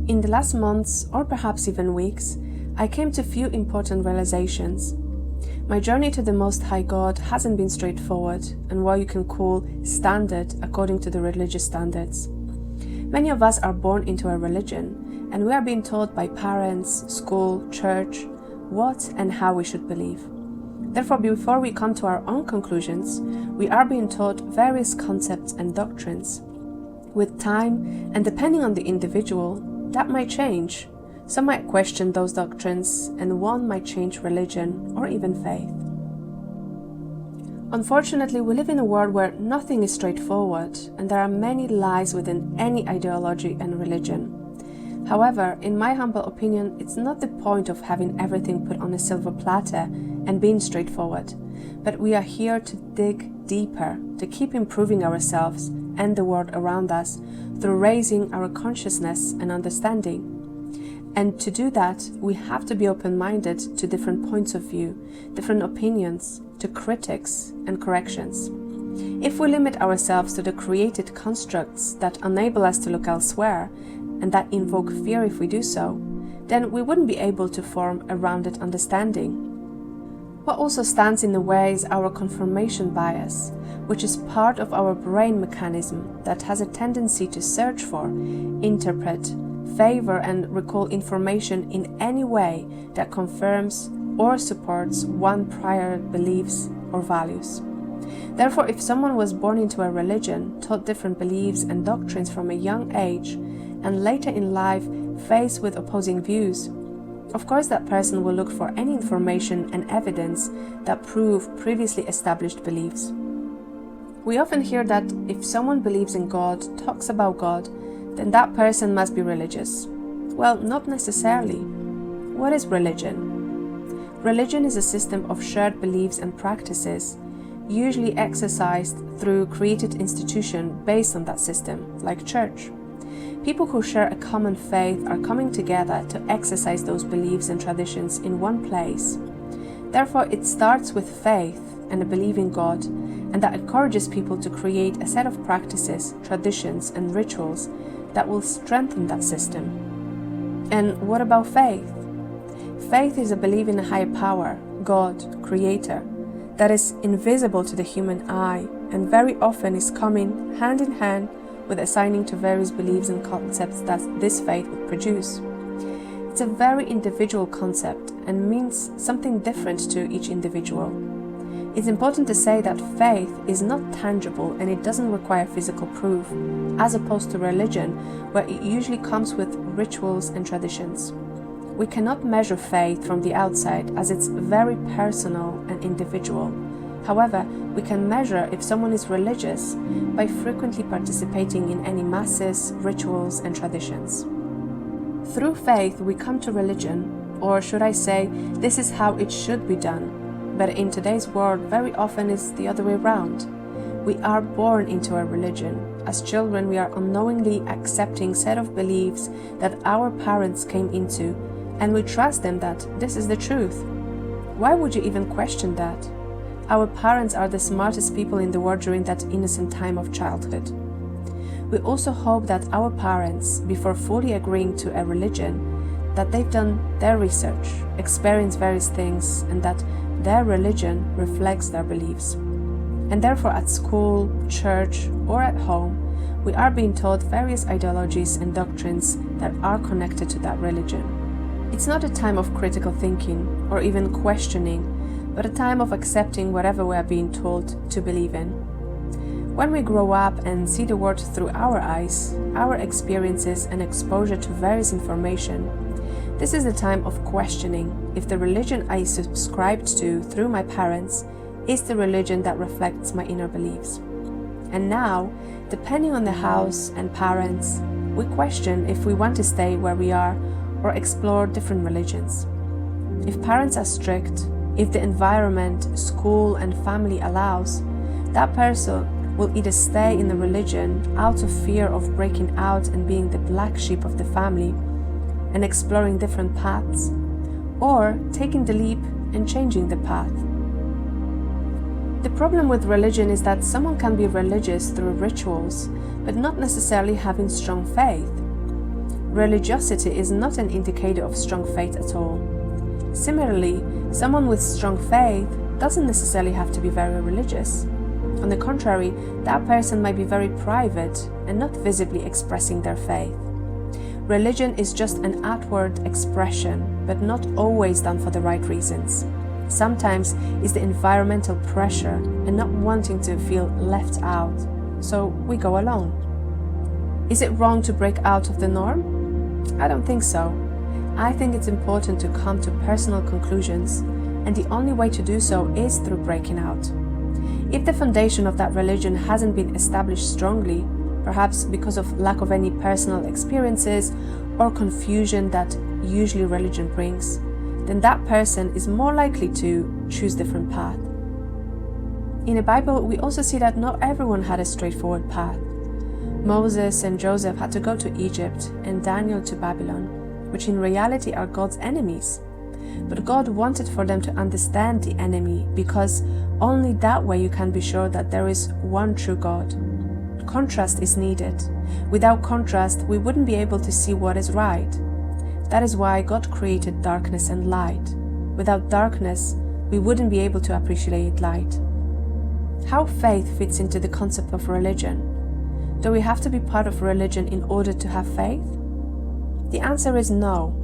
In the last months, or perhaps even weeks, I came to few important realizations. My journey to the Most High God hasn't been straightforward and what you can call standard according to the religious standards. Many of us are born into a religion, and we are being taught by parents, school, church, what and how we should believe. Therefore, before we come to our own conclusions, we are being taught various concepts and doctrines. With time, and depending on the individual, that might change. Some might question those doctrines, and one might change religion or even faith. Unfortunately, we live in a world where nothing is straightforward, and there are many lies within any ideology and religion. However, in my humble opinion, it's not the point of having everything put on a silver platter and being straightforward, but we are here to dig deeper, to keep improving ourselves and the world around us through raising our consciousness and understanding. And to do that, we have to be open-minded to different points of view, different opinions, to critics and corrections. If we limit ourselves to the created constructs that enable us to look elsewhere, and that invoke fear if we do so, then we wouldn't be able to form a rounded understanding. What also stands in the way is our confirmation bias, which is part of our brain mechanism that has a tendency to search for, interpret, favor and recall information in any way that confirms or supports one prior beliefs or values. Therefore, if someone was born into a religion, taught different beliefs and doctrines from a young age, and later in life faced with opposing views, of course that person will look for any information and evidence that prove previously established beliefs. We often hear that if someone believes in God, talks about God, then that person must be religious. Well, not necessarily. What is religion? Religion is a system of shared beliefs and practices, usually exercised through created institution based on that system, like church. People who share a common faith are coming together to exercise those beliefs and traditions in one place. Therefore, it starts with faith and a belief in God, and that encourages people to create a set of practices, traditions, and rituals that will strengthen that system. And what about faith? Faith is a belief in a higher power, God, Creator, that is invisible to the human eye and very often is coming hand in hand with assigning to various beliefs and concepts that this faith would produce. It's a very individual concept and means something different to each individual. It's important to say that faith is not tangible and it doesn't require physical proof, as opposed to religion, where it usually comes with rituals and traditions. We cannot measure faith from the outside as it's very personal and individual. However, we can measure if someone is religious by frequently participating in any masses, rituals, and traditions. Through faith, we come to religion, or should I say, this is how it should be done. But in today's world, very often it's the other way around. We are born into a religion. As children, we are unknowingly accepting a set of beliefs that our parents came into, and we trust them that this is the truth. Why would you even question that? Our parents are the smartest people in the world during that innocent time of childhood. We also hope that our parents, before fully agreeing to a religion, that they've done their research, experienced various things, and that their religion reflects their beliefs. And therefore at school, church, or at home, we are being taught various ideologies and doctrines that are connected to that religion. It's not a time of critical thinking or even questioning, but a time of accepting whatever we are being told to believe in. When we grow up and see the world through our eyes, our experiences and exposure to various information, this is the time of questioning if the religion I subscribed to through my parents is the religion that reflects my inner beliefs. And now, depending on the house and parents, we question if we want to stay where we are or explore different religions. If parents are strict, if the environment, school and family allows, that person will either stay in the religion out of fear of breaking out and being the black sheep of the family and exploring different paths, or taking the leap and changing the path. The problem with religion is that someone can be religious through rituals, but not necessarily having strong faith. religiosity is not an indicator of strong faith at all. Similarly, someone with strong faith doesn't necessarily have to be very religious. On the contrary, that person might be very private and not visibly expressing their faith. Religion is just an outward expression, but not always done for the right reasons. Sometimes it's the environmental pressure and not wanting to feel left out, so we go along. Is it wrong to break out of the norm? I don't think so. I think it's important to come to personal conclusions, and the only way to do so is through breaking out. If the foundation of that religion hasn't been established strongly, perhaps because of lack of any personal experiences or confusion that usually religion brings, then that person is more likely to choose different path. In the Bible, we also see that not everyone had a straightforward path. Moses and Joseph had to go to Egypt and Daniel to Babylon, which in reality are God's enemies. But God wanted for them to understand the enemy, because only that way you can be sure that there is one true God. Contrast is needed. Without contrast, we wouldn't be able to see what is right. That is why God created darkness and light. Without darkness, we wouldn't be able to appreciate light. How faith fits into the concept of religion. Do we have to be part of religion in order to have faith? The answer is no.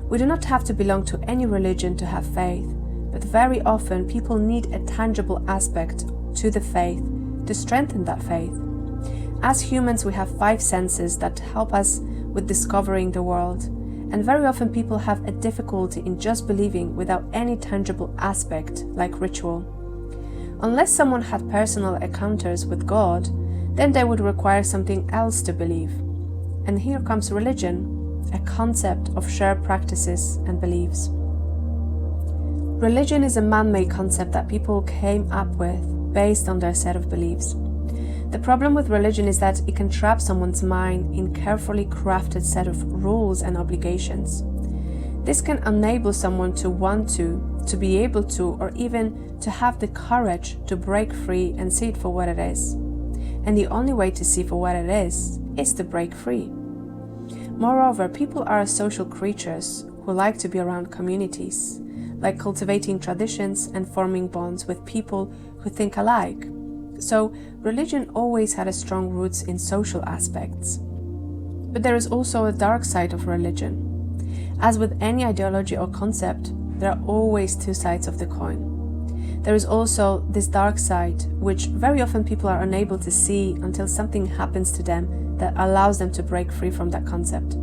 We do not have to belong to any religion to have faith, but very often people need a tangible aspect to the faith to strengthen that faith. As humans, we have 5 senses that help us with discovering the world, and very often people have a difficulty in just believing without any tangible aspect like ritual. Unless someone had personal encounters with God, then they would require something else to believe. And here comes religion, a concept of shared practices and beliefs. Religion is a man-made concept that people came up with based on their set of beliefs. The problem with religion is that it can trap someone's mind in carefully crafted set of rules and obligations. This can enable someone to want to be able to, or even to have the courage to break free and see it for what it is. And the only way to see for what it is to break free. Moreover, people are social creatures who like to be around communities, like cultivating traditions and forming bonds with people who think alike. So, religion always had a strong roots in social aspects. But there is also a dark side of religion. As with any ideology or concept, there are always 2 sides of the coin. There is also this dark side, which very often people are unable to see until something happens to them that allows them to break free from that concept.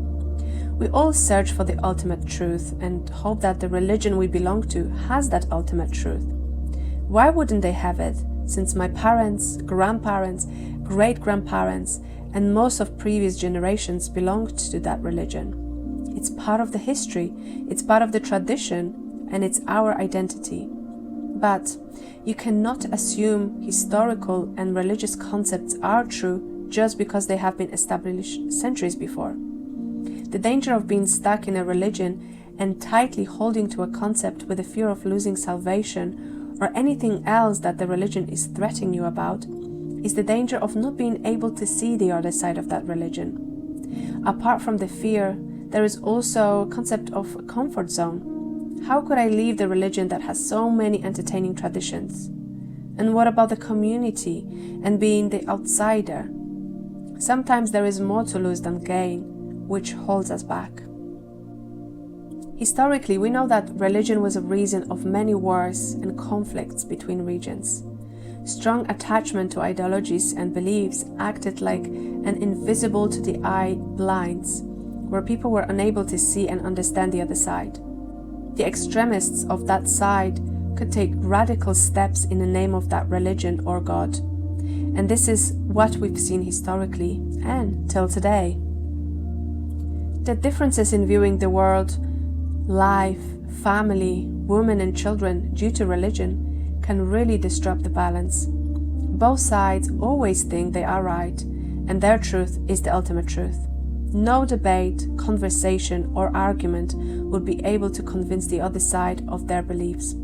We all search for the ultimate truth and hope that the religion we belong to has that ultimate truth. Why wouldn't they have it, since my parents, grandparents, great-grandparents, and most of previous generations belonged to that religion? It's part of the history, it's part of the tradition, and it's our identity. But you cannot assume historical and religious concepts are true just because they have been established centuries before. The danger of being stuck in a religion and tightly holding to a concept with the fear of losing salvation or anything else that the religion is threatening you about is the danger of not being able to see the other side of that religion. Apart from the fear, there is also a concept of comfort zone. How could I leave the religion that has so many entertaining traditions? And what about the community and being the outsider? Sometimes there is more to lose than gain, which holds us back. Historically, we know that religion was a reason of many wars and conflicts between regions. Strong attachment to ideologies and beliefs acted like an invisible to the eye blinds, where people were unable to see and understand the other side. The extremists of that side could take radical steps in the name of that religion or God. And this is what we've seen historically and till today. The differences in viewing the world, life, family, women and children due to religion can really disrupt the balance. Both sides always think they are right, and their truth is the ultimate truth. No debate, conversation, or argument would be able to convince the other side of their beliefs.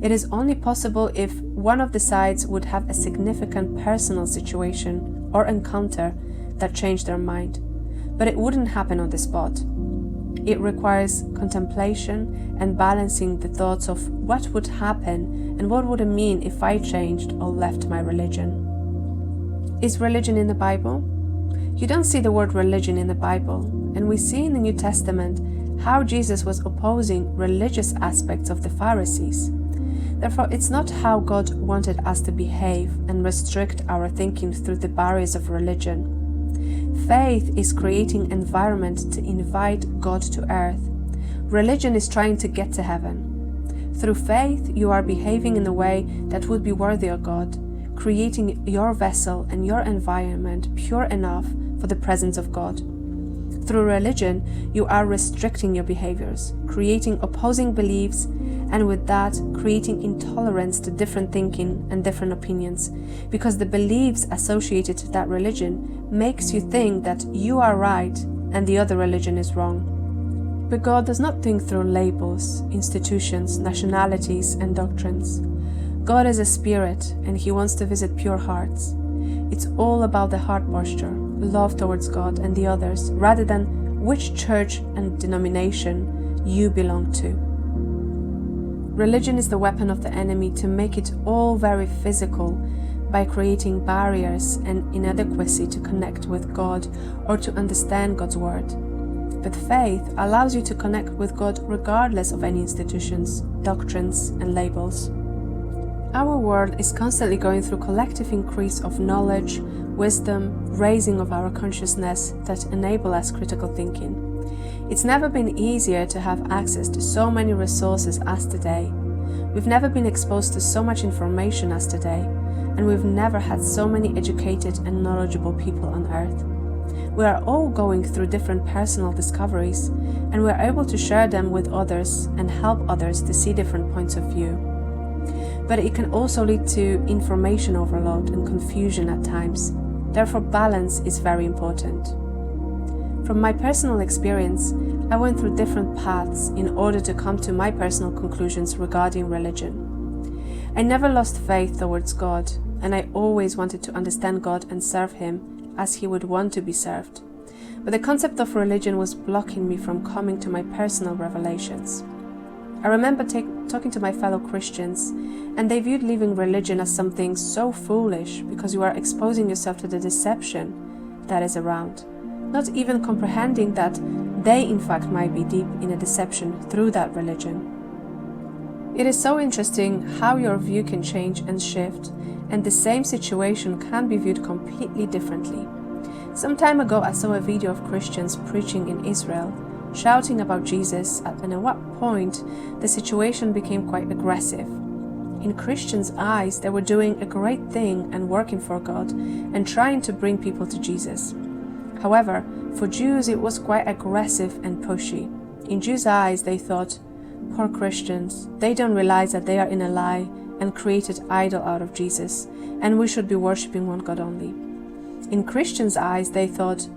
It is only possible if one of the sides would have a significant personal situation or encounter that changed their mind. but it wouldn't happen on the spot. It requires contemplation and balancing the thoughts of what would happen and what would it mean if I changed or left my religion. Is religion in the Bible? You don't see the word religion in the Bible, and we see in the New Testament how Jesus was opposing religious aspects of the Pharisees. Therefore, it's not how God wanted us to behave and restrict our thinking through the barriers of religion. Faith is creating an environment to invite God to earth. Religion is trying to get to heaven. Through faith, you are behaving in a way that would be worthy of God, creating your vessel and your environment pure enough for the presence of God. Through religion, you are restricting your behaviors, creating opposing beliefs, and with that, creating intolerance to different thinking and different opinions, because the beliefs associated to that religion makes you think that you are right and the other religion is wrong. But God does not think through labels, institutions, nationalities, and doctrines. God is a spirit, and He wants to visit pure hearts. It's all about the heart posture, love towards God and the others, rather than which church and denomination you belong to. Religion is the weapon of the enemy to make it all very physical by creating barriers and inadequacy to connect with God or to understand God's word. But faith allows you to connect with God regardless of any institutions, doctrines, and labels. Our world is constantly going through collective increase of knowledge, wisdom, raising of our consciousness that enable us critical thinking. It's never been easier to have access to so many resources as today. We've never been exposed to so much information as today, and we've never had so many educated and knowledgeable people on earth. We are all going through different personal discoveries, and we are able to share them with others and help others to see different points of view. But it can also lead to information overload and confusion at times. Therefore, balance is very important. From my personal experience, I went through different paths in order to come to my personal conclusions regarding religion. I never lost faith towards God, and I always wanted to understand God and serve Him as He would want to be served. But the concept of religion was blocking me from coming to my personal revelations. I remember talking to my fellow Christians, and they viewed leaving religion as something so foolish because you are exposing yourself to the deception that is around, not even comprehending that they in fact might be deep in a deception through that religion. It is so interesting how your view can change and shift, and the same situation can be viewed completely differently. Some time ago I saw a video of Christians preaching in Israel, shouting about Jesus, and at what point the situation became quite aggressive. In Christians' eyes, they were doing a great thing and working for God and trying to bring people to Jesus. However, for Jews it was quite aggressive and pushy. In Jews' eyes, they thought, poor Christians, they don't realize that they are in a lie and created idol out of Jesus, and we should be worshipping one God only. In Christians' eyes, they thought,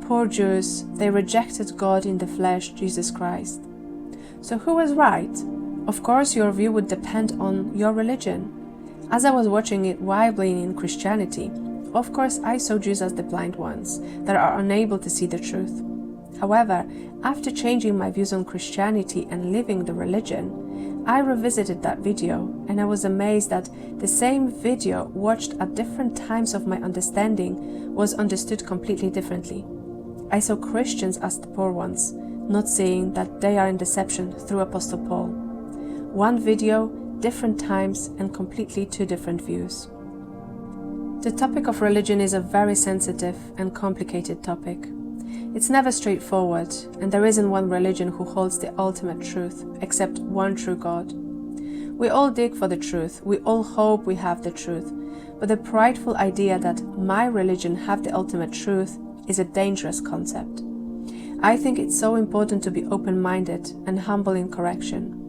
poor Jews, they rejected God in the flesh, Jesus Christ. So who was right? Of course, your view would depend on your religion. As I was watching it while being in Christianity, of course I saw Jews as the blind ones that are unable to see the truth. However, after changing my views on Christianity and living the religion, I revisited that video, and I was amazed that the same video watched at different times of my understanding was understood completely differently. I saw Christians as the poor ones, not seeing that they are in deception through Apostle Paul. One video, different times, and completely two different views. The topic of religion is a very sensitive and complicated topic. It's never straightforward, and there isn't one religion who holds the ultimate truth, except one true God. We all dig for the truth, we all hope we have the truth, but the prideful idea that my religion have the ultimate truth is a dangerous concept. I think it's so important to be open-minded and humble in correction.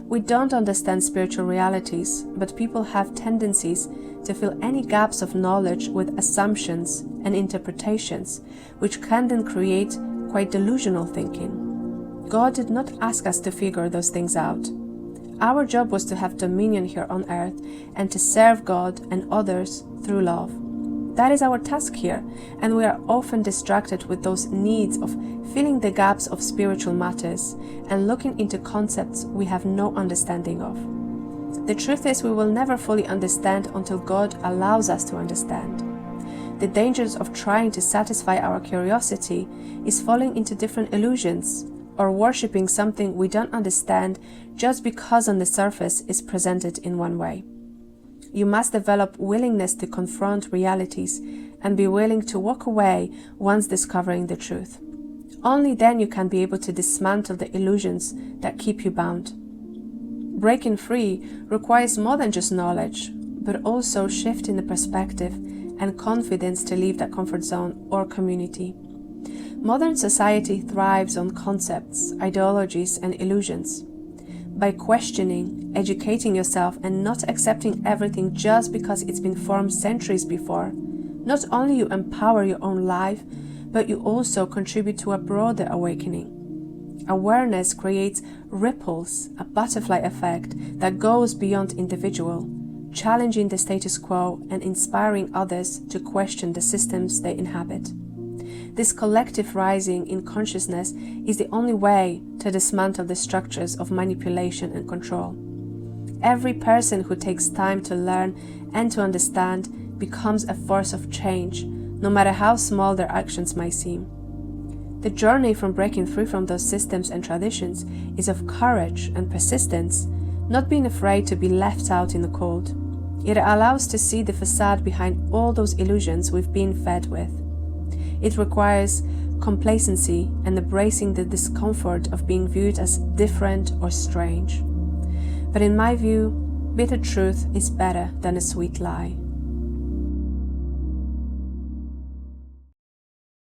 We don't understand spiritual realities, but people have tendencies to fill any gaps of knowledge with assumptions and interpretations, which can then create quite delusional thinking. God did not ask us to figure those things out. Our job was to have dominion here on earth and to serve God and others through love. That is our task here, and we are often distracted with those needs of filling the gaps of spiritual matters and looking into concepts we have no understanding of. The truth is, we will never fully understand until God allows us to understand. The dangers of trying to satisfy our curiosity is falling into different illusions or worshipping something we don't understand just because on the surface is presented in one way. You must develop willingness to confront realities and be willing to walk away once discovering the truth. Only then you can be able to dismantle the illusions that keep you bound. Breaking free requires more than just knowledge, but also shifting the perspective and confidence to leave that comfort zone or community. Modern society thrives on concepts, ideologies, and illusions. By questioning, educating yourself, and not accepting everything just because it's been formed centuries before, not only you empower your own life, but you also contribute to a broader awakening. Awareness creates ripples, a butterfly effect that goes beyond individual, challenging the status quo and inspiring others to question the systems they inhabit. This collective rising in consciousness is the only way to dismantle the structures of manipulation and control. Every person who takes time to learn and to understand becomes a force of change, no matter how small their actions might seem. The journey from breaking free from those systems and traditions is of courage and persistence, not being afraid to be left out in the cold. It allows to see the facade behind all those illusions we've been fed with. It requires complacency and embracing the discomfort of being viewed as different or strange. But in my view, bitter truth is better than a sweet lie.